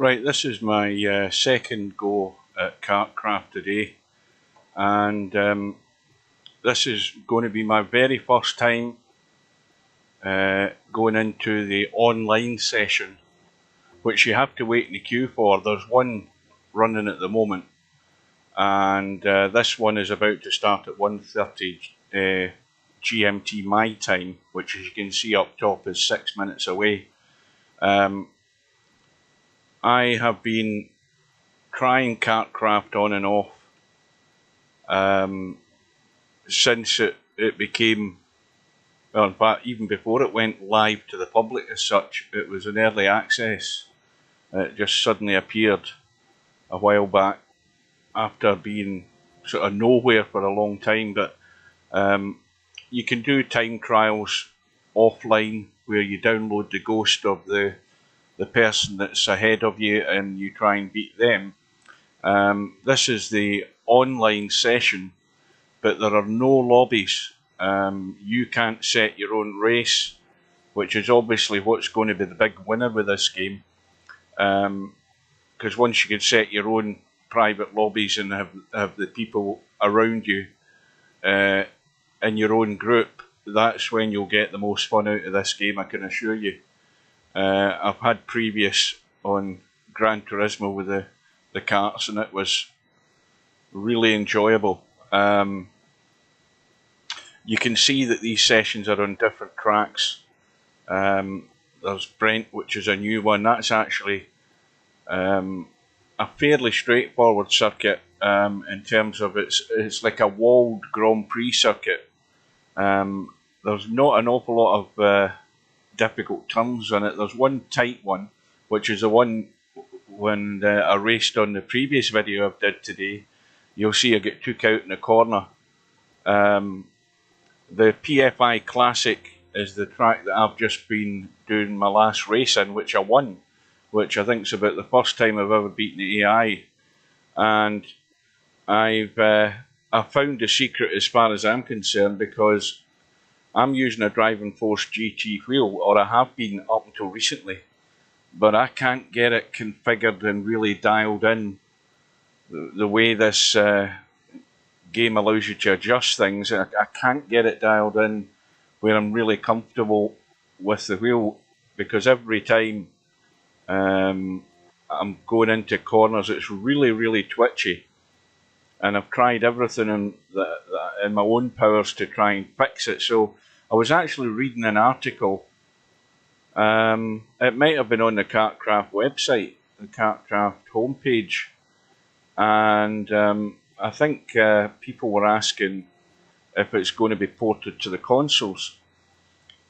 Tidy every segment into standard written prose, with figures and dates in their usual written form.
Right, this is my second go at Kartkraft today, and this is going to be my very first time going into the online session, which you have to wait in the queue for. There's one running at the moment, and this one is about to start at 1:30 GMT my time, which, as you can see up top, is 6 minutes away. I have been trying Kartkraft on and off since it became, well, in fact, even before it went live to the public as such. It was in early access. It just suddenly appeared a while back after being sort of nowhere for a long time. But you can do time trials offline where you download the ghost of the person that's ahead of you and you try and beat them. This is the online session, but there are no lobbies. You can't set your own race, which is obviously what's going to be the big winner with this game. Because once you can set your own private lobbies and have the people around you in your own group, that's when you'll get the most fun out of this game, I can assure you. I've had previous on Gran Turismo with the karts, and it was really enjoyable. You can see that these sessions are on different tracks. There's Brent, which is a new one. That's actually a fairly straightforward circuit in terms of it's like a walled Grand Prix circuit. There's not an awful lot of difficult turns on it. There's one tight one, which is the one when I raced on the previous video I did today. You'll see I get took out in the corner. The PFI Classic is the track that I've just been doing my last race in, which I won, which I think is about the first time I've ever beaten the AI. And I found the secret as far as I'm concerned, because I'm using a Driving Force GT wheel, or I have been up until recently, but I can't get it configured and really dialed in the way this game allows you to adjust things. I can't get it dialed in where I'm really comfortable with the wheel, because every time I'm going into corners, it's really twitchy, and I've tried everything in my own powers to try and fix it. So I was actually reading an article. It might have been on the Kartkraft website, the Kartkraft homepage, and I think people were asking if it's going to be ported to the consoles.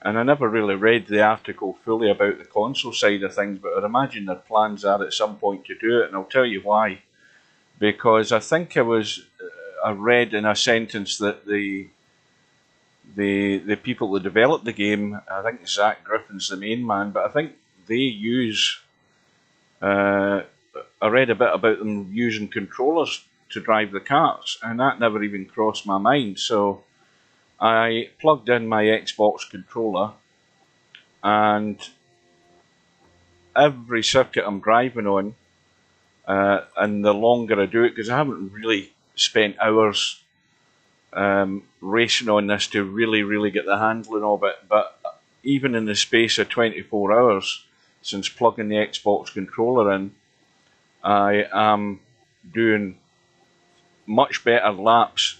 And I never really read the article fully about the console side of things, but I'd imagine their plans are at some point to do it, and I'll tell you why. Because I think I read in a sentence that the people that developed the game, I think Zach Griffin's the main man, but I think they use, I read a bit about them using controllers to drive the karts, and that never even crossed my mind. So I plugged in my Xbox controller, and every circuit I'm driving on, and the longer I do it, because I haven't really spent hours racing on this to really get the handling of it, but even in the space of 24 hours since plugging the Xbox controller in, I am doing much better laps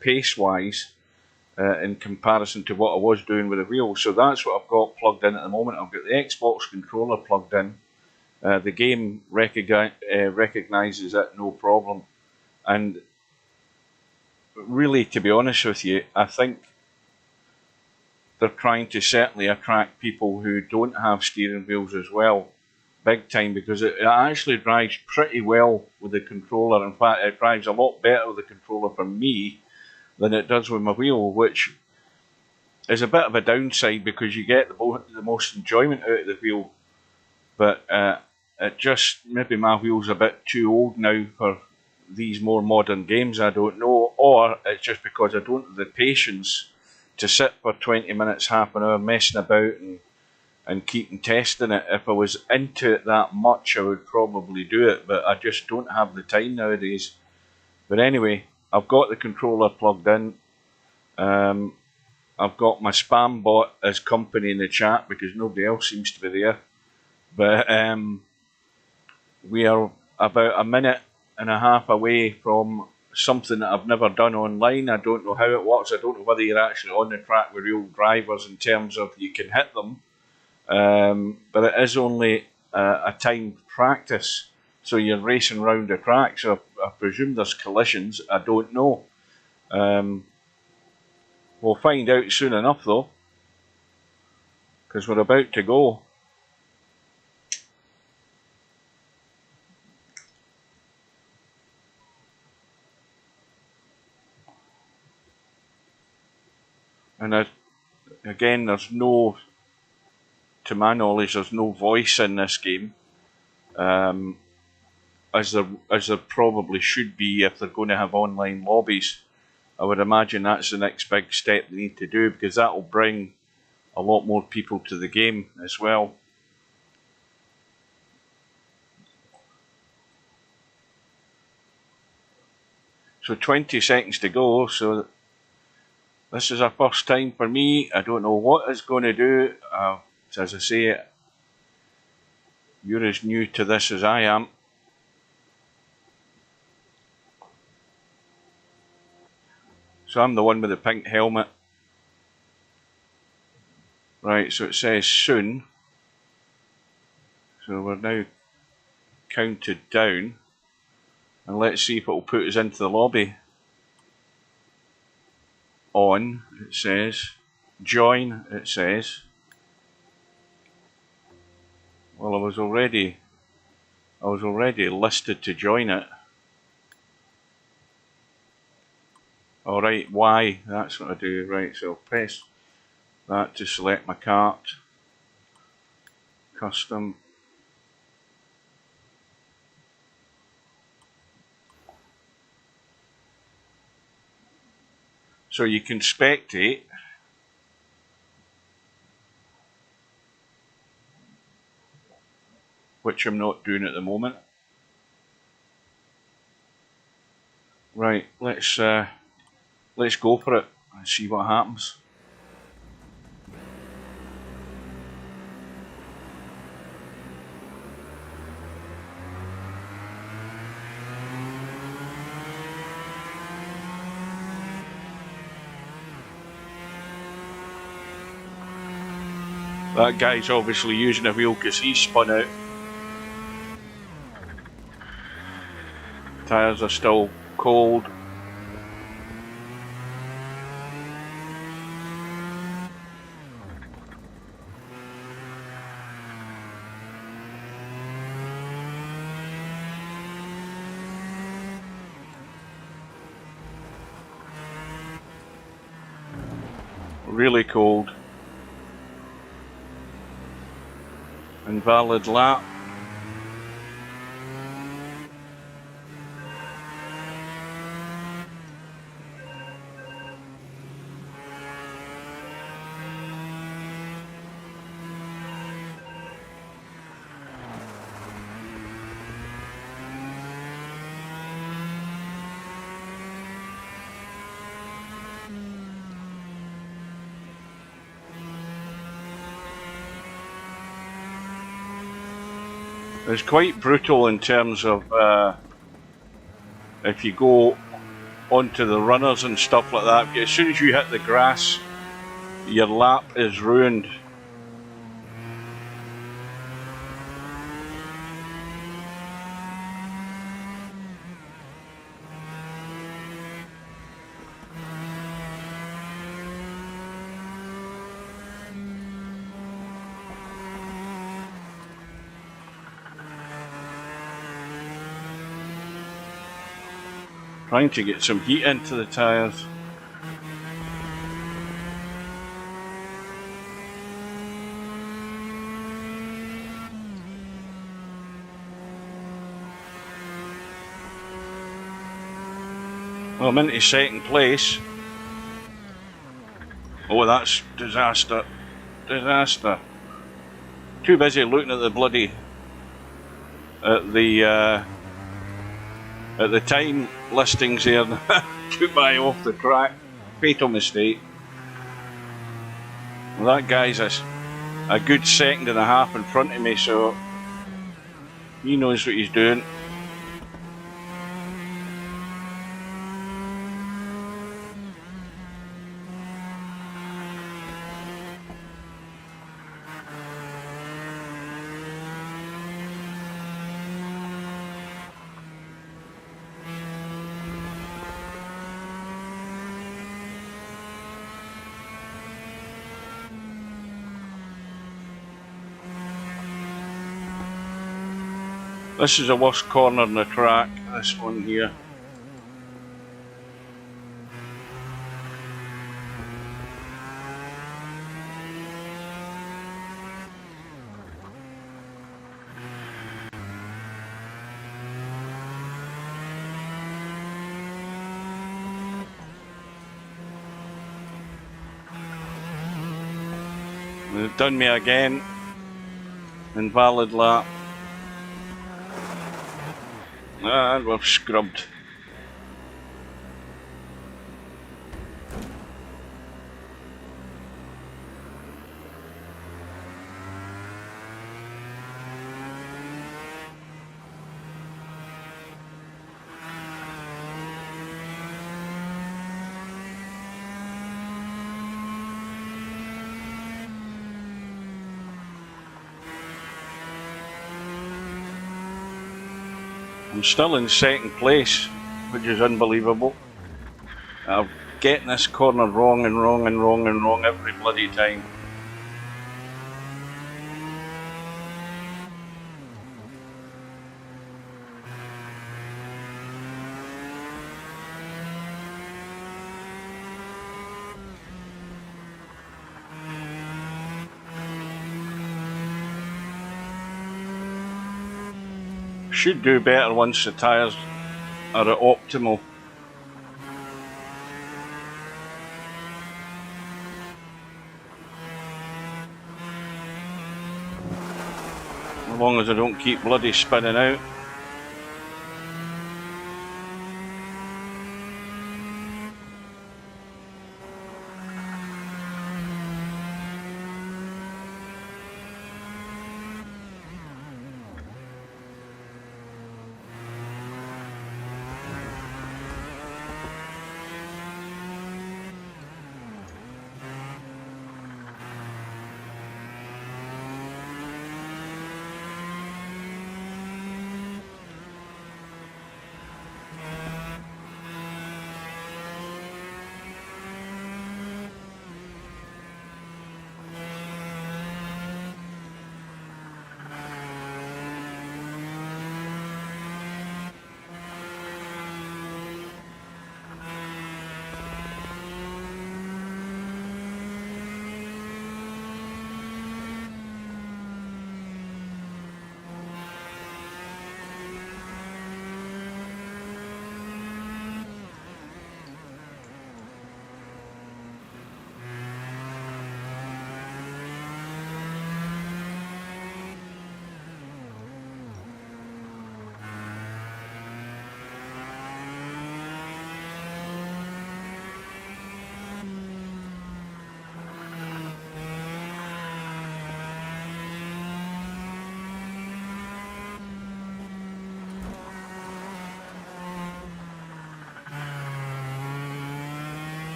pace wise in comparison to what I was doing with the wheel. So that's what I've got plugged in at the moment. I've got the Xbox controller plugged in. The game recognises it, no problem. And really, to be honest with you, I think they're trying to certainly attract people who don't have steering wheels as well, big time, because it actually drives pretty well with the controller. In fact, it drives a lot better with the controller for me than it does with my wheel, which is a bit of a downside, because you get the most enjoyment out of the wheel. But it just, maybe my wheel's a bit too old now for these more modern games, I don't know, or it's just because I don't have the patience to sit for 20 minutes, half an hour messing about and and keeping testing it. If I was into it that much, I would probably do it, but I just don't have the time nowadays. But anyway, I've got the controller plugged in. I've got my spam bot as company in the chat because nobody else seems to be there. But we are about a minute and a half away from something that I've never done online. I don't know how it works. I don't know whether you're actually on the track with real drivers in terms of you can hit them. But it is only a timed practice, so you're racing around the track, so I presume there's collisions. I don't know. We'll find out soon enough though, because we're about to go. And again, there's no, to my knowledge, there's no voice in this game. As there probably should be if they're going to have online lobbies. I would imagine that's the next big step they need to do, because that will bring a lot more people to the game as well. So 20 seconds to go, so this is a first time for me. I don't know what it's going to do. As I say, you're as new to this as I am. So I'm the one with the pink helmet. Right, so it says soon. So we're now counted down. And let's see if it will put us into the lobby. On, it says. Join, it says. Well, I was already listed to join it. Alright, Y, that's what I do. Right, so I'll press that to select my cart. Custom. So you can spectate. Which I'm not doing at the moment. Right, let's go for it and see what happens. That guy's obviously using a wheel because he's spun out. Tyres are still cold. Really cold. Invalid lap. It's quite brutal in terms of if you go onto the runners and stuff like that. As soon as you hit the grass, your lap is ruined. Trying to get some heat into the tyres. Well, I'm into second place. Oh, that's disaster. Disaster. too busy looking at the bloody at the time listings here. Took my eye off the track. Fatal mistake. Well, that guy's a good second and a half in front of me, so he knows what he's doing. This is the worst corner in the track, this one here. They've done me again. Invalid lap. And we've scrubbed. I'm still in second place, which is unbelievable. I'm getting this corner wrong and wrong and wrong and wrong every bloody time. Should do better once the tyres are at optimal. As long as I don't keep bloody spinning out.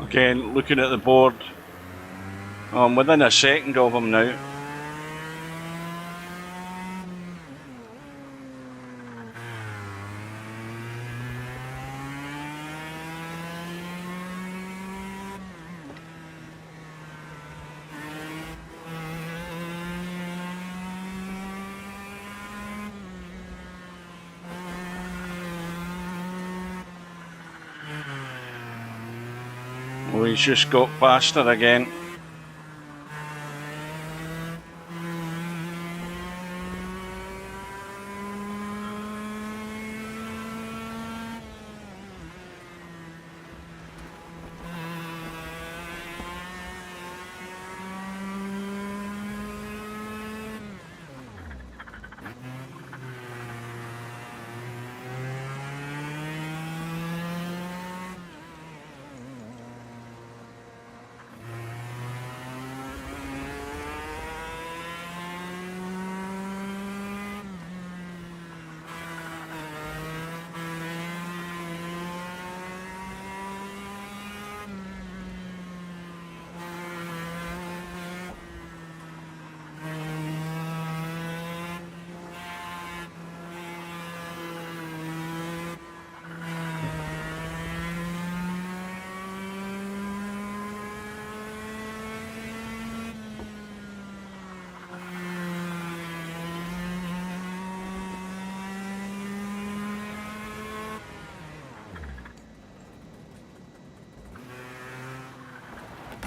Again, looking at the board, I'm within a second of him now. Oh, he's just got faster again.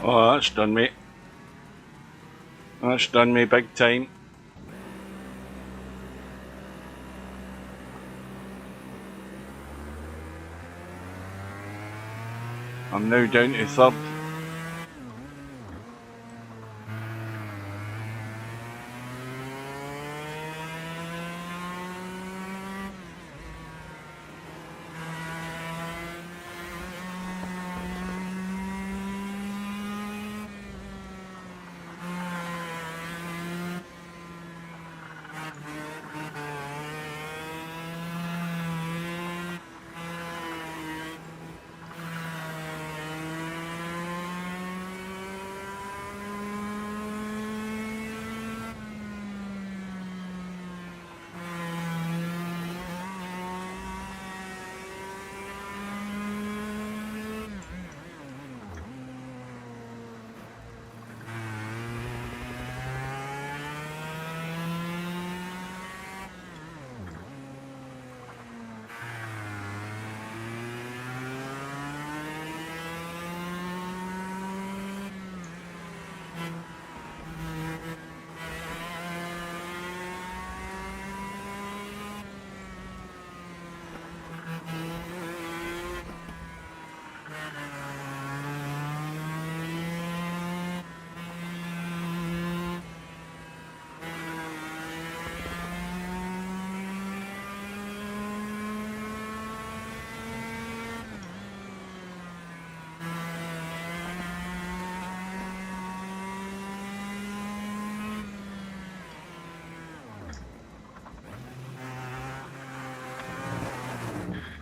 Oh, that's done me. That's done me big time. I'm now down to third.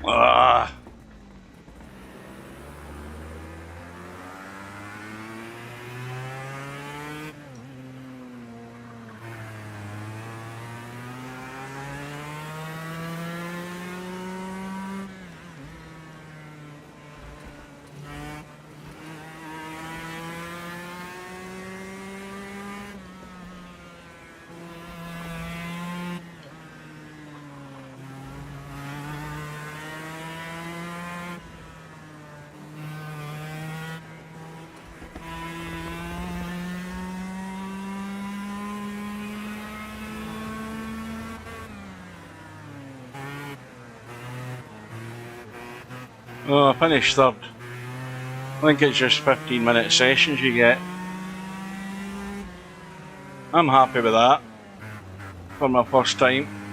Ah. Oh, I finished third. I think it's just 15-minute sessions you get. I'm happy with that for my first time.